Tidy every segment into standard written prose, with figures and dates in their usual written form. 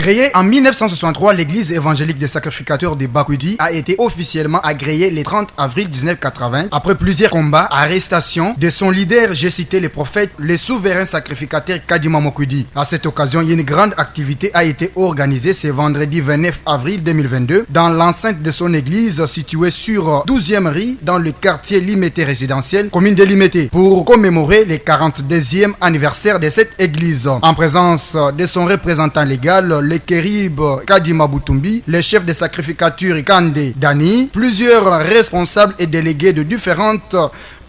Créée en 1963, l'église évangélique des sacrificateurs de Bakoudi a été officiellement agréée le 30 avril 1980 après plusieurs combats, arrestations de son leader, j'ai cité le prophète, le souverain sacrificateur Kadima Mokoudi. À cette occasion, une grande activité a été organisée ce vendredi 29 avril 2022 dans l'enceinte de son église située sur 12e rue dans le quartier Limité résidentiel, commune de Limité, pour commémorer le 42e anniversaire de cette église. En présence de son représentant légal, le Kérib Kadima Boutumbi, le chef de sacrificature Kande Dani, plusieurs responsables et délégués de différentes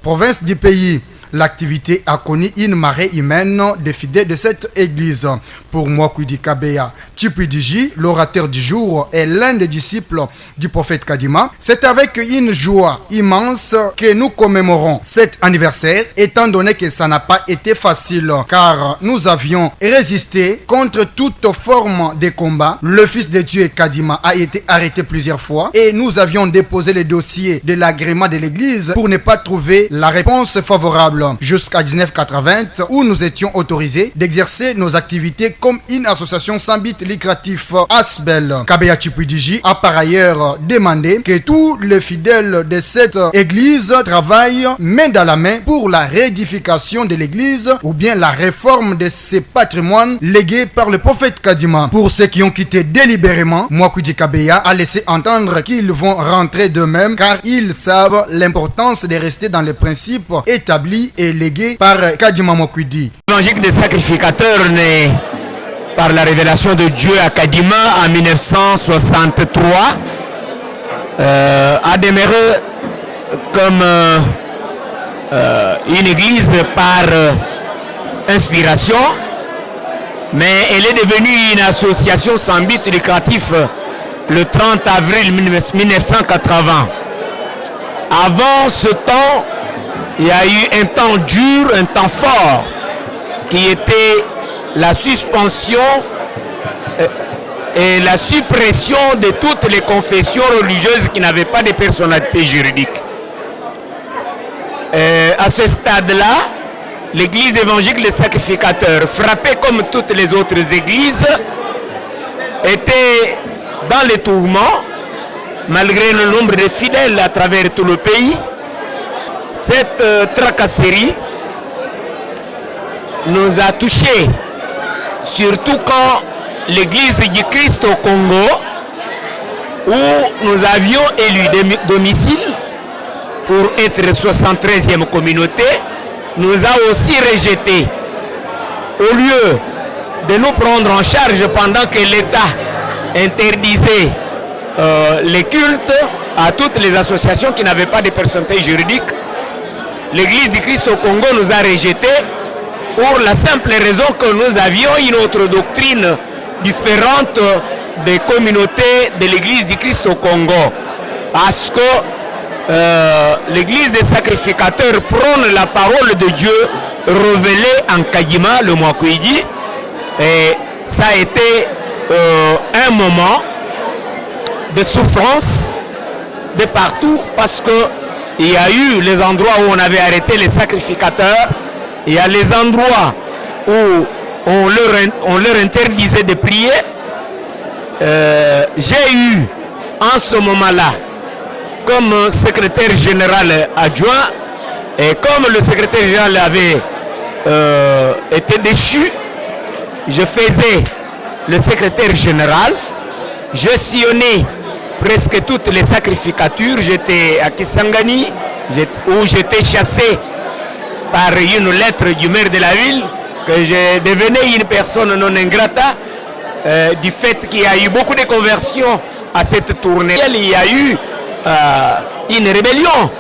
provinces du pays. L'activité a connu une marée humaine des fidèles de cette église. Pour Mwakwidi Kabeya Chipidiji, l'orateur du jour est l'un des disciples du prophète Kadima. C'est avec une joie immense que nous commémorons cet anniversaire, étant donné que ça n'a pas été facile, car nous avions résisté contre toute forme de combat. Le fils de Dieu Kadima a été arrêté plusieurs fois et nous avions déposé le dossier de l'agrément de l'église pour ne pas trouver la réponse favorable. Jusqu'à 1980 où nous étions autorisés d'exercer nos activités comme une association sans but lucratif Asbel. Kabeya Chipidiji a par ailleurs demandé que tous les fidèles de cette église travaillent main dans la main pour la réédification de l'église ou bien la réforme de ces patrimoines légués par le prophète Kadima. Pour ceux qui ont quitté délibérément, Mwakwidi Kabeya a laissé entendre qu'ils vont rentrer d'eux-mêmes car ils savent l'importance de rester dans les principes établis et légué par Kadima Mokoudi. L'évangile des sacrificateurs né par la révélation de Dieu à Kadima en 1963 a demeuré comme une église par inspiration, mais elle est devenue une association sans but lucratif le 30 avril 1980. Avant ce temps, il y a eu un temps dur, un temps fort, qui était la suspension et la suppression de toutes les confessions religieuses qui n'avaient pas de personnalité juridique. À ce stade-là, l'église évangélique des sacrificateurs, frappée comme toutes les autres églises, était dans les tourments, malgré le nombre de fidèles à travers tout le pays. Cette tracasserie nous a touchés, surtout quand l'église du Christ au Congo, où nous avions élu domicile pour être 73e communauté, nous a aussi rejetés. Au lieu de nous prendre en charge pendant que l'État interdisait les cultes à toutes les associations qui n'avaient pas de personnalité juridique, l'église du Christ au Congo nous a rejetés pour la simple raison que nous avions une autre doctrine différente des communautés de l'église du Christ au Congo. Parce que l'église des sacrificateurs prône la parole de Dieu révélée en Kadima, le Mwakwidi. Et ça a été un moment de souffrance de partout parce que il y a eu les endroits où on avait arrêté les sacrificateurs, il y a les endroits où on leur interdisait de prier. J'ai eu en ce moment-là, comme secrétaire général adjoint, et comme le secrétaire général avait été déchu, je faisais le secrétaire général, je sillonnais presque toutes les sacrificatures. J'étais à Kisangani, où j'étais chassé par une lettre du maire de la ville, que je devenais une personne non ingrata, du fait qu'il y a eu beaucoup de conversions à cette tournée. Il y a eu une rébellion.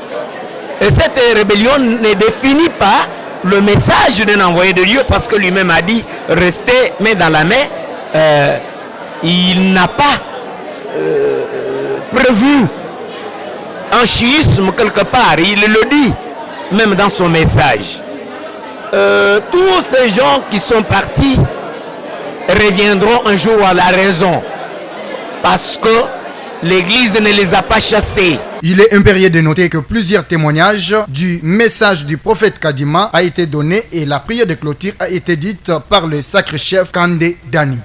Et cette rébellion ne définit pas le message d'un envoyé de Dieu, parce que lui-même a dit restez main dans la main. Il n'a pas prévu un chiisme quelque part, il le dit même dans son message. Tous ces gens qui sont partis reviendront un jour à la raison, parce que l'Église ne les a pas chassés. Il est impérieux de noter que plusieurs témoignages du message du prophète Kadima a été donné et la prière de clôture a été dite par le sacré chef Kande Dani.